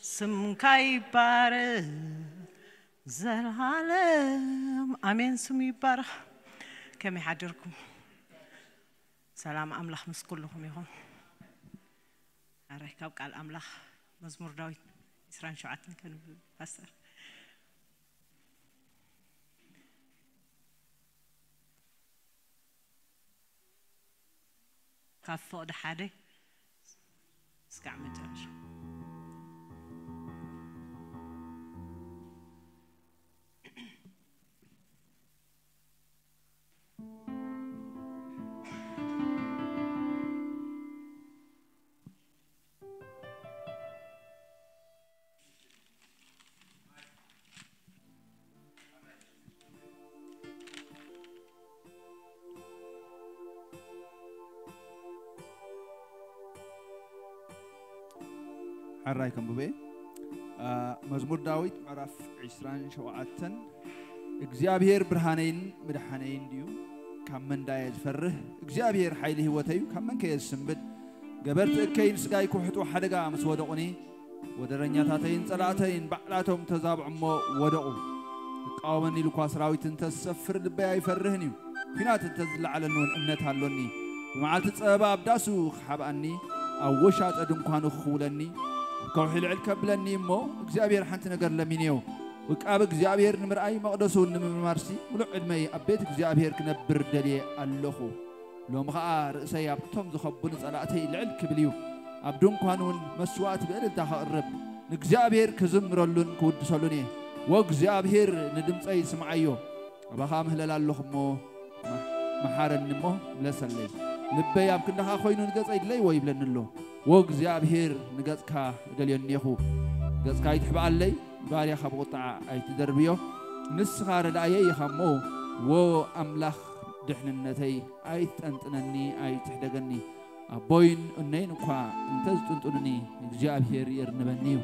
سمكاي بارا زرعالم آمين سمي بارا كم يحضركم سلام أملاخ مسكولهم يهون أرحكوا قال أملاخ مزمور داوود إسرائيل شعاتن كانوا بفسر كافو ده حدا سكعمة تاج حرايكم ببي مزمور داوود عرف 20 شوعتن እግዚአብሔር ብርሃኔን መድኃኔን ዲዩ ካመን ዳይዝ ፈርህ እግዚአብሔር ኃይል ህይወተዩ ካመን ከየስምብድ ገበርት እከይን ስጋይ ኩሕጡ ሓደጋ ምስ ወደቁኒ ወደረኛታተይን ጸላተይን ባዕላቶም ተዛብዕሞ ወደቁ ቃወመን ኢልኳ ሰራዊትን ተሰፍር ልበይ አይፈርህኒ ፊናት ተዝለዓለንን እምነት አሎኒ በመዓልት ጸባ አብዳሱ ሓባኒ አወሻጠ ድንኳኑ ኹለኒ كوحيل الكبلني مو እግዚአብሔር حنت ነገር ለሚኔው ወቃብ እግዚአብሔር ንምርአይ መቅደሱን ንምማርሲ ሙሉ ዕድመይ አቤት እግዚአብሔር ክነብር ደሊ አለኹ ሎም ኸአ ርእሰይ አብቶም ዝኸቡን ጸላእተይ ልዕል ክብልዩ አብ ድንኳኑን መስዋዕት በእልልታ ኸቅርብ ንእግዚአብሔር ክዝምረሉን ክውድሰሉን ወእግዚአብሔር ንድምፀይ ስምዓዮ አባኻ ምህለል ኣለኹሞ መሓረኒ ሞ ለሰለይ ልበይ ኣብ ክንደኻ ኮይኑ ንገጸይ ድለይ ወይ ብለንሎ وእግዚአብሔር ንገጽካ ደልየኒኹ ገጽካ ይትሕባለይ ባሪያኻ ብቁጣዕ ኣይትደርብዮ ንስኻ ረዳየ ይኸሞ ወአምላኽ ድሕንነተይ ኣይትጠንጥነኒ ኣይትሕደገኒ ኣቦይን እነይን እኳ እንተዝጥንጡንኒ እግዚአብሔር ይርንበኒዩ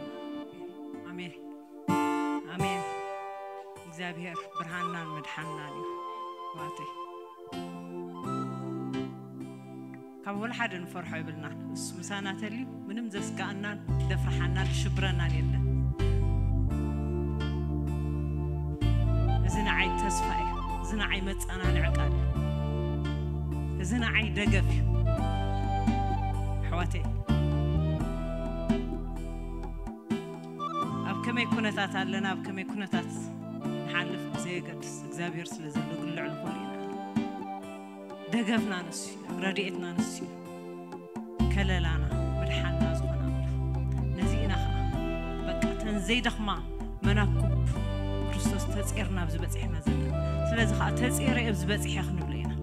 አሜን አሜን እግዚአብሔር ብርሃንናን መድኃኒናን እዩ ዋተይ كابول حد نفرح يبلنا مسانا تلي منم زسكانا دفرحنا شبرنا يلا زنا عي تسفاي زنا عي متصانا العقال زنا عي دقف حواتي اب كما يكونتات لنا اب كما يكونتات نحلف زي قدس اغزابير سلازلو كل علكولينا دقفنا نسي رديتنا نسي كللانا مدحنا زغنا نزينا خا بقى تنزي دخما مناكب كريستوس تصيرنا بزبصيحنا زل سلازي خا تصير بزبصيح خنبلينا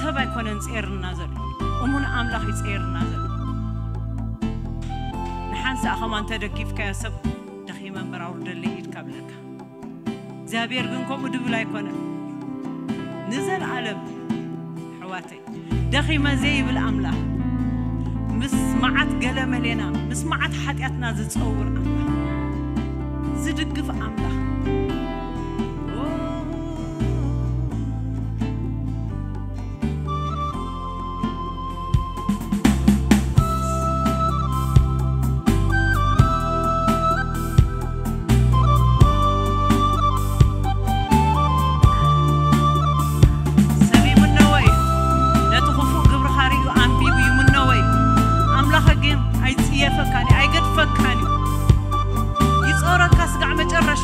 سبا يكون نصيرنا زل امون املاح يصيرنا زل نحنسا خما انت دقيفك يا سب دخيما براور دليت قبلك እግዚአብሔር ግን ኮም ድብላ ይኮነ نزل عالم حواتي دخي ما زي بالأملاح مسمعت قلم لنا مسمعت حدياتنا زتصور أملاح زدقف أملاح فكاني أي قد فكاني يصورك كاسقع مجرش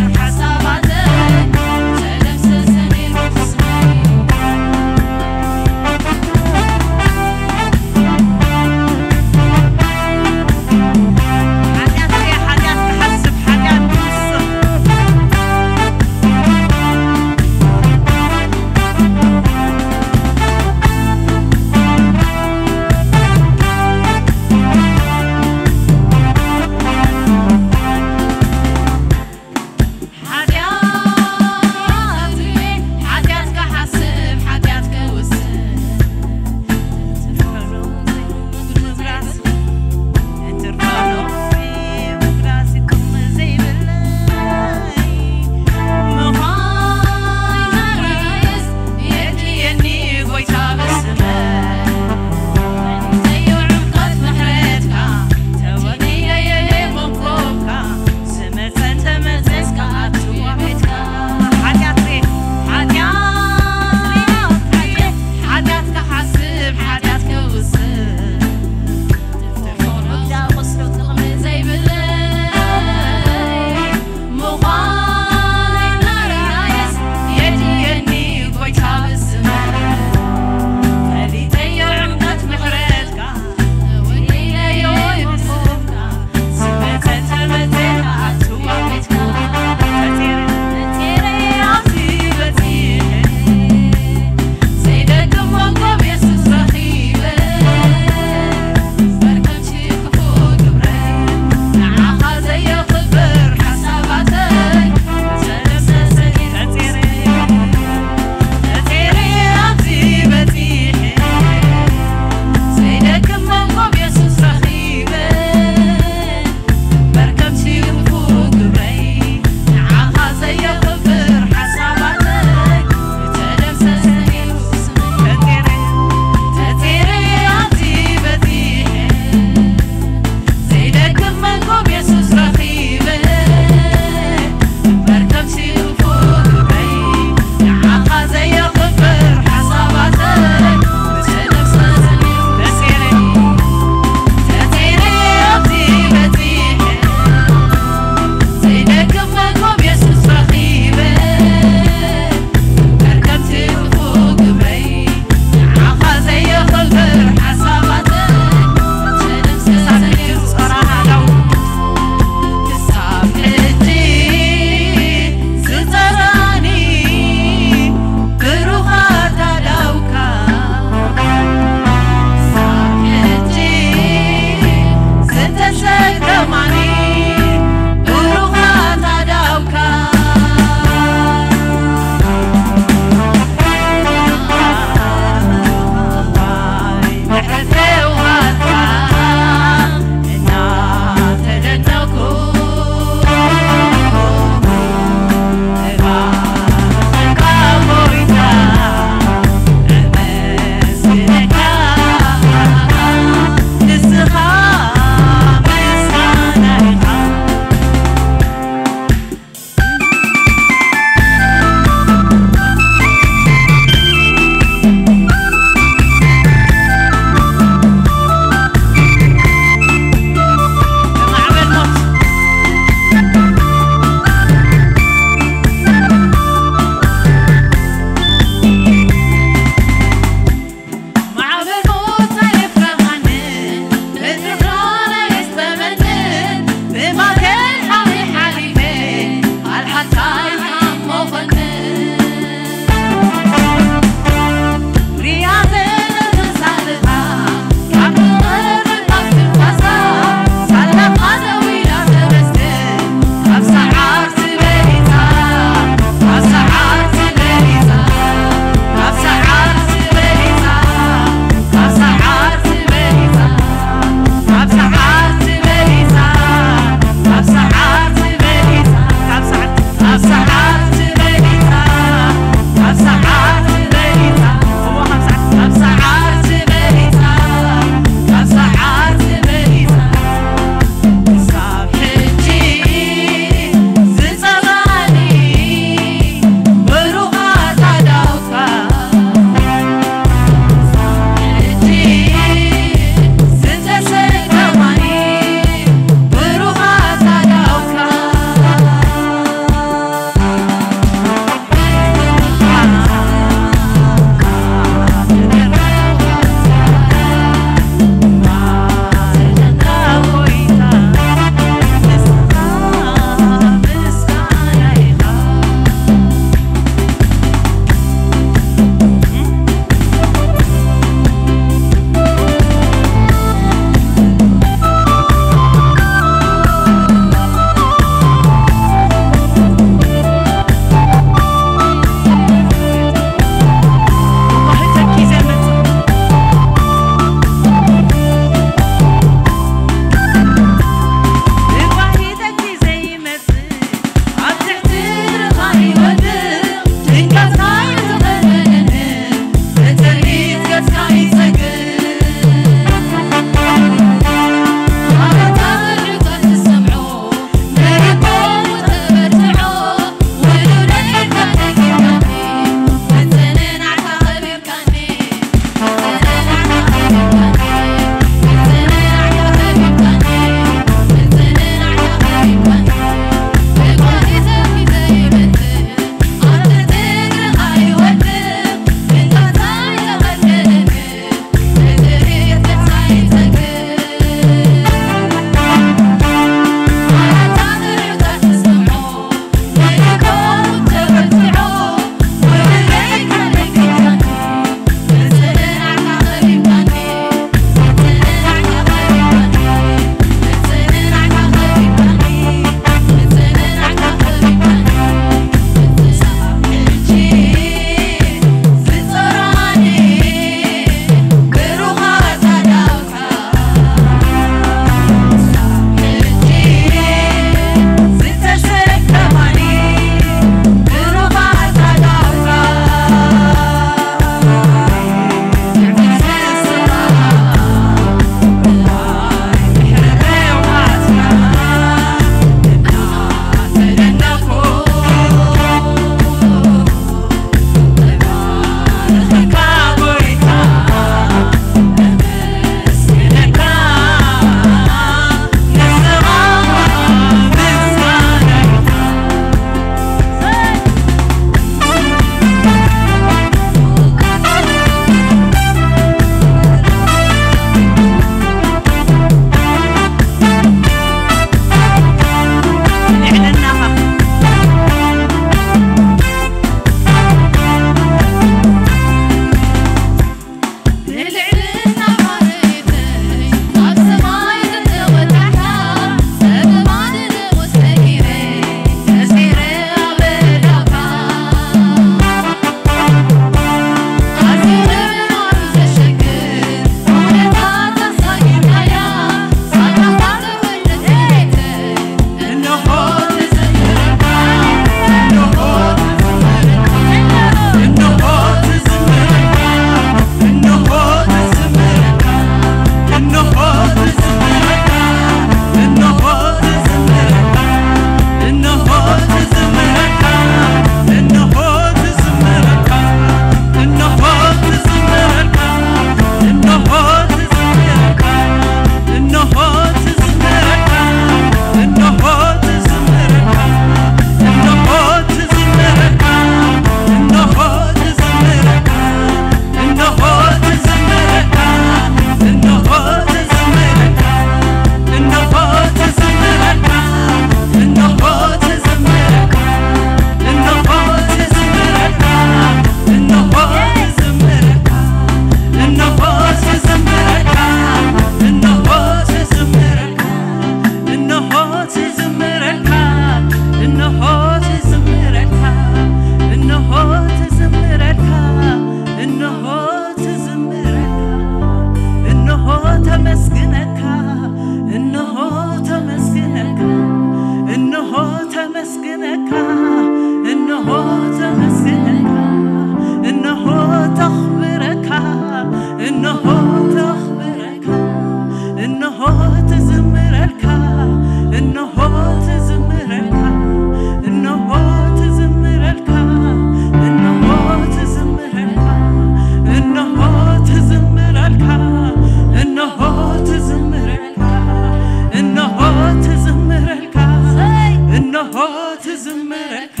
إنه تزمرك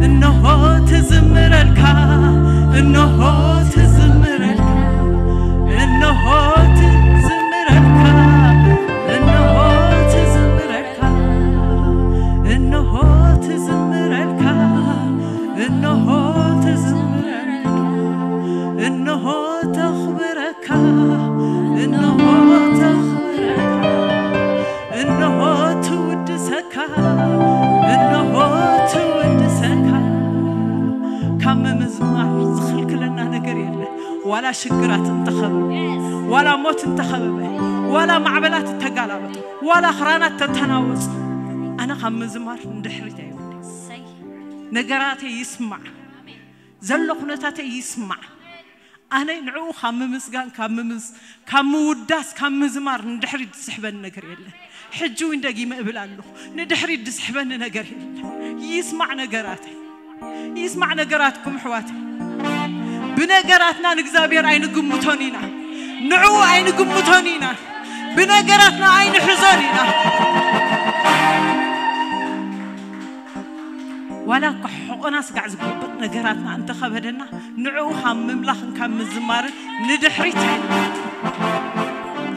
إنه تزمرك إنه تزمرك إنه تزمرك إنه تزمرك إنه تزمرك إنه تزمرك إنه تخبرك إنه تخبرك إنه تودسك إنه تودسك كم مزمار زخل كلنا نقر يله ولا شجرات انتخب ولا موت انتخب ولا معبلات تقالبت ولا خرانات تتناوص أنا كم مزمار ندحرت أيوة نقراتي يسمع زلقنتاتي يسمع أنا نعو كم مسجان كم وداس كم مزمار ندحرت سحبنا نقر يله حجو إندقي ما قبلانه ندحري دسحبنا نجار يسمع نجاراتي يسمع نجاراتكم حواتي بنجاراتنا نجزابير عين قمتونينا نعو عين قمتونينا بنجاراتنا عين حزونينا ولا كحقنا سقع زقبط نجاراتنا أنت خبرنا نعو هم مملخ كم الزمار ندحري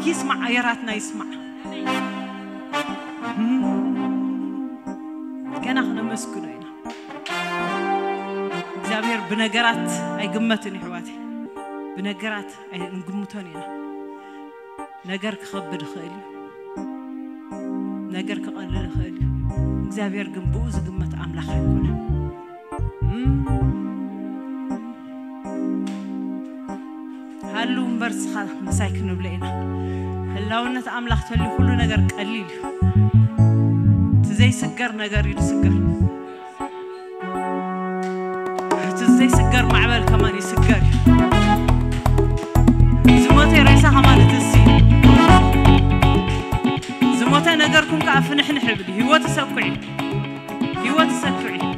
يسمع عيراتنا يسمع كنا خنا مسكونين زابير بنجارات أي قمتني حواتي بنجارات أي نقمتونينا نجار كخبر خالي نجار كقلل خالي زابير قنبوز قمت أملاخ يكونه هلو مبرز خال مساكن بلينا هلاو نت أملاخ تلي كله نجار قليل زي سكر نجار يسكر زي سكر معبل كمان يسكر زموتي رئيسة كمان تسين زموتي نجاركم كعف نحن حبلي هو تسكعي هو تسكعي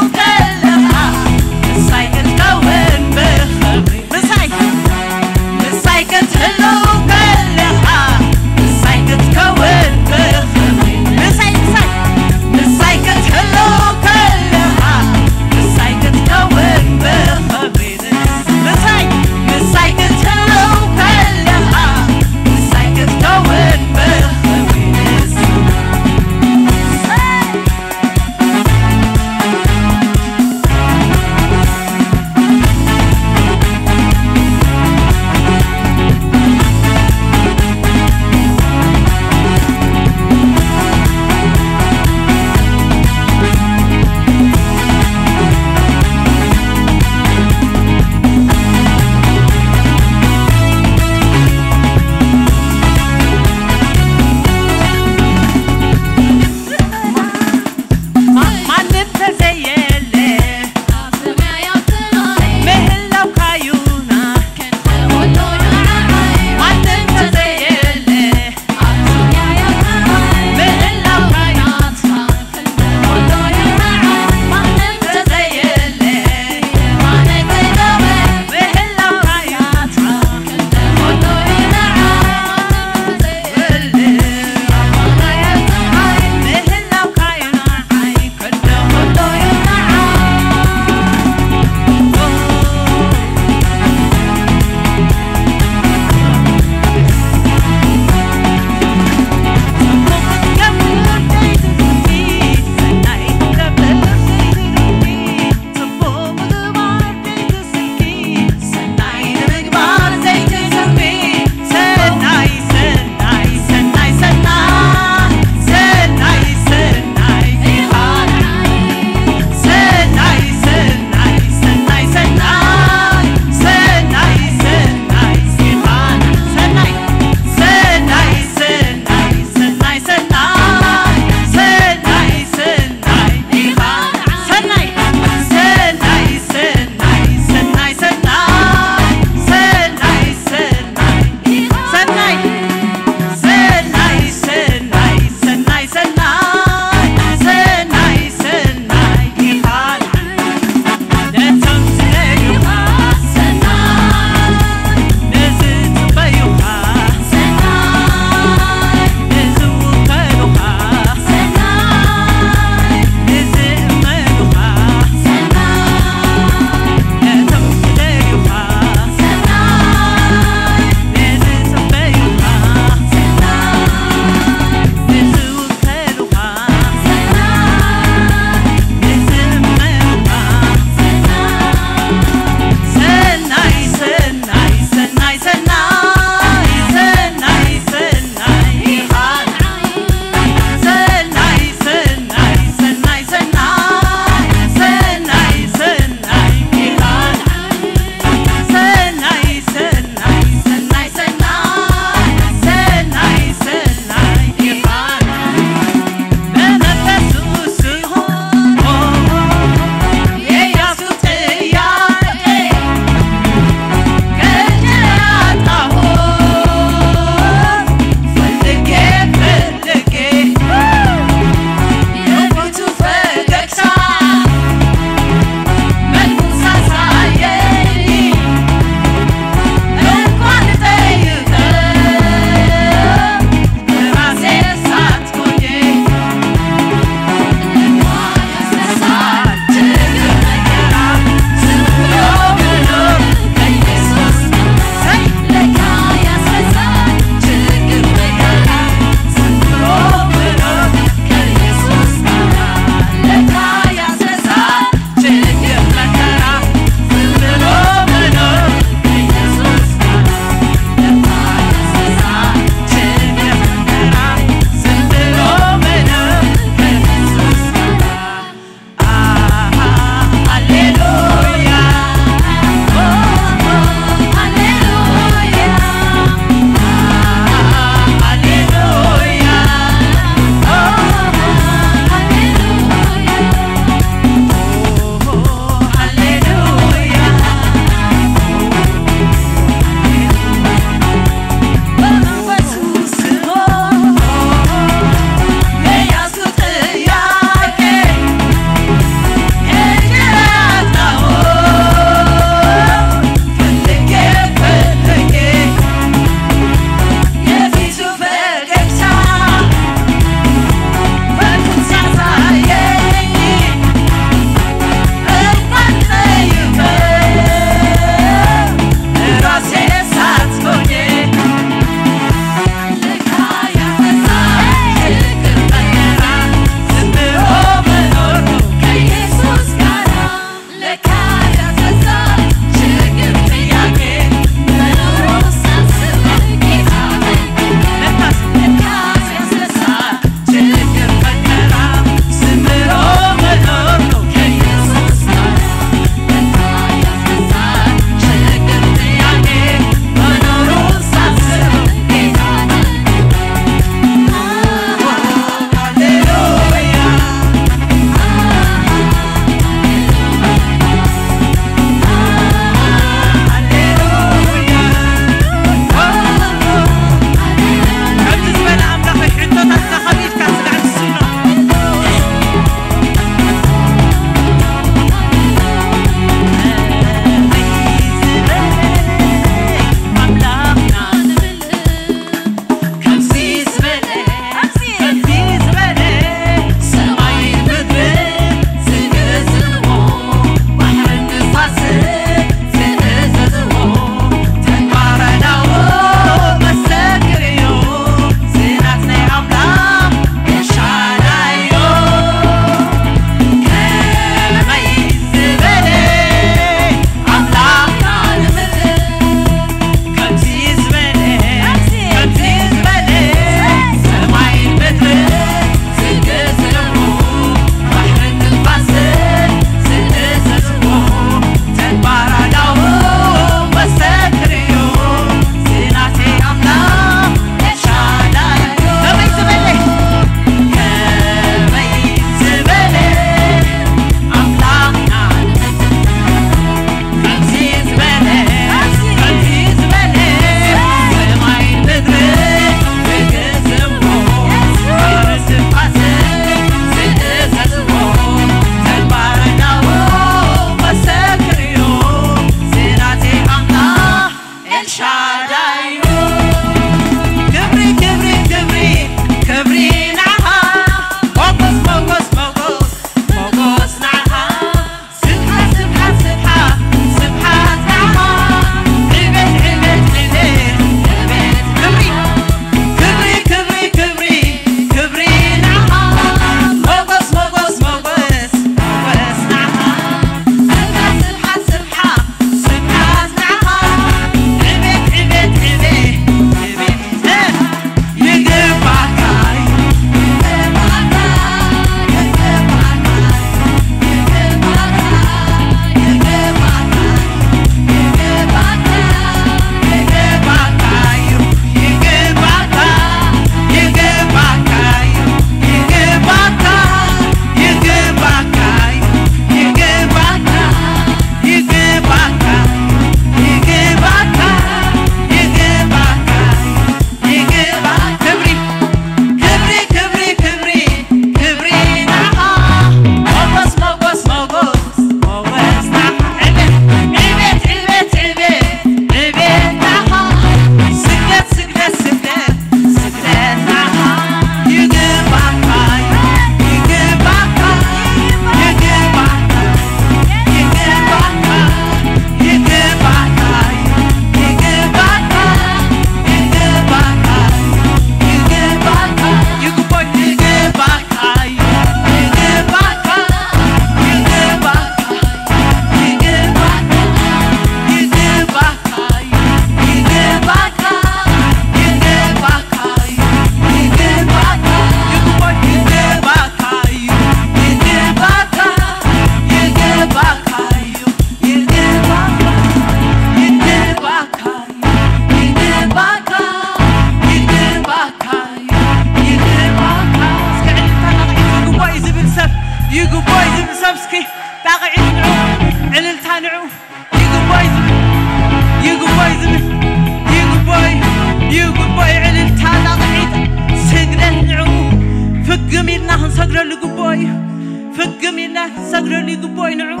سجلوا يجبوا ينعو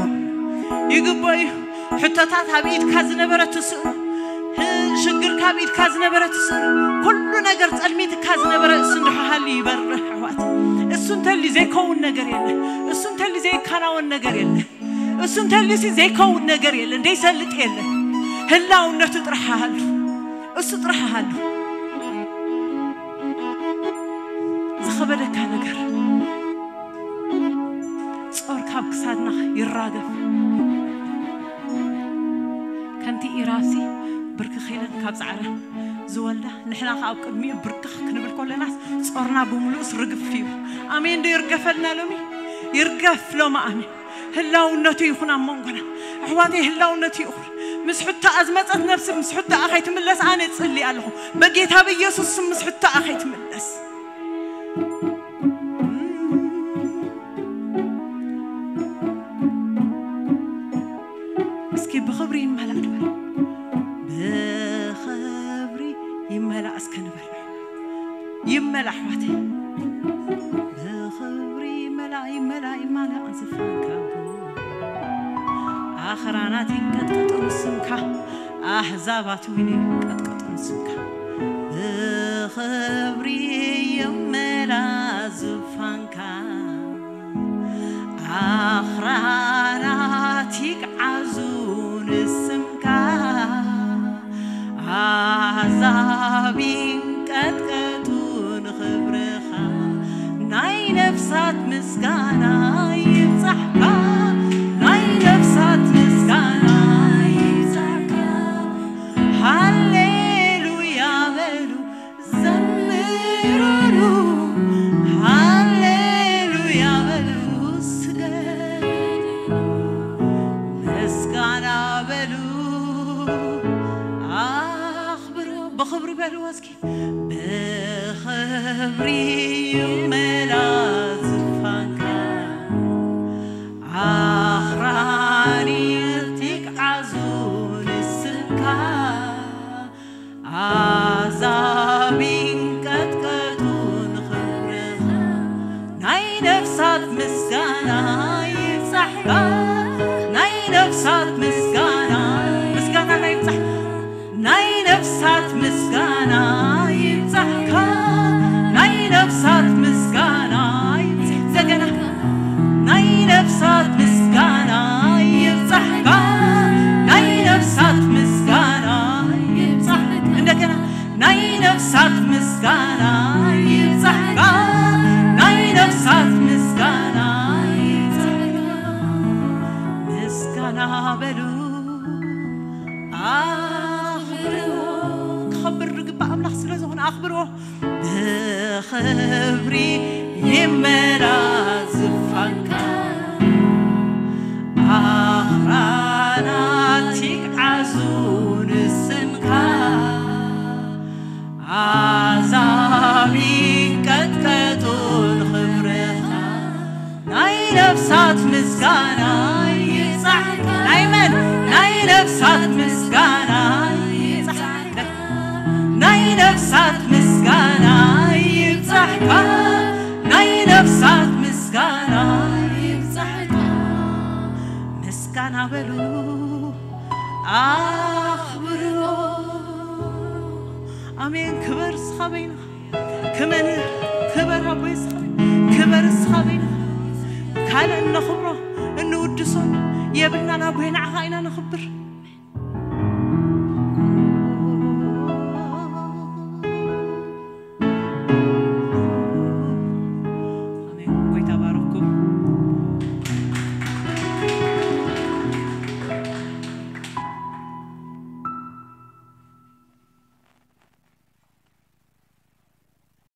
يجبوا حتى هبيت كاز نبرة تسر شجر كابيت كاز نبرة تسر كل نجار تلميت كاز نبرة سنح هالي يبرح وقت السنت اللي زي كون نجار يله السنت اللي زي كناون نجار يله السنت اللي زي كون نجار يله ده يسلط يله هلا ونتطرح هالو استطرح هالو زخبرك هالنجار صور كاب كسادنا يراقف كنتي إراسي برك خيلن كاب زعرة زوالله نحنا خاب قدمي برك كنبل كل الناس صورنا بملوس رقف فيه آمين دي يرقفلنا لومي يرقف لو ما آمين هلا ونتي يخون عموننا أحواتي هلا ونتي أخر مسحوتة أزمات نفسي مسحوتة أخي تملس أنا تصلي الله بقيتها بيسوس مسحوتة أخي تملس مسكي بخبري يملا نبل بخبري يملا أسكن نبل يملا حواتي بخبري يملا أنزفنك آخراناتي قد نسمك أحزاباتي قد نسمك بخبري يملا زفنك آخراناتي عزون اسمك أحزابي قد خبرخا ناي نفسات مسكانا يبصحكا ناي نفسات مسكانا يبصحكا هاليلويا بلو زمرولو هاليلويا بلو سجدلو مسكانا بلو أخبرو بخبري بلو أسكي بخبري يملا زفانكا آخراني تقعزون السنكا عذابين كتكتون خبرها ناي نفسات مسكانا يبصحكا ناي نفسات مسكانا مسكانا لا يبصح ناي نفسات مسكانا يبصحكا ناي نفسات مسكانا زجنا ناي نفسات مسكانا يبصحكا ناي نفسات مسكانا يبصحكا عندنا ناي نفسات مسكانا يبصحكا ناي نفسات مسكانا يبصحكا مسكانا بلو خبر رقب أملاح سلازون أخبره بخبري يملا زفانكا آخراناتك عزون السنكا عذابي كتكتون خبرها ناي نفسات مسكانا يبصحكا نايمن ناي نفسات مسكانا يبصحكا ناي نفسات مسكانا يبصحكا ناي نفسات مسكانا يبصحكا مسكانا بلو أخبرو آمين كبر صخبينا كمن كبر أبوي صخبينا كبر صخبينا كان نخبره إنه ودسون يبلنا أبوينا عهاينا نخبر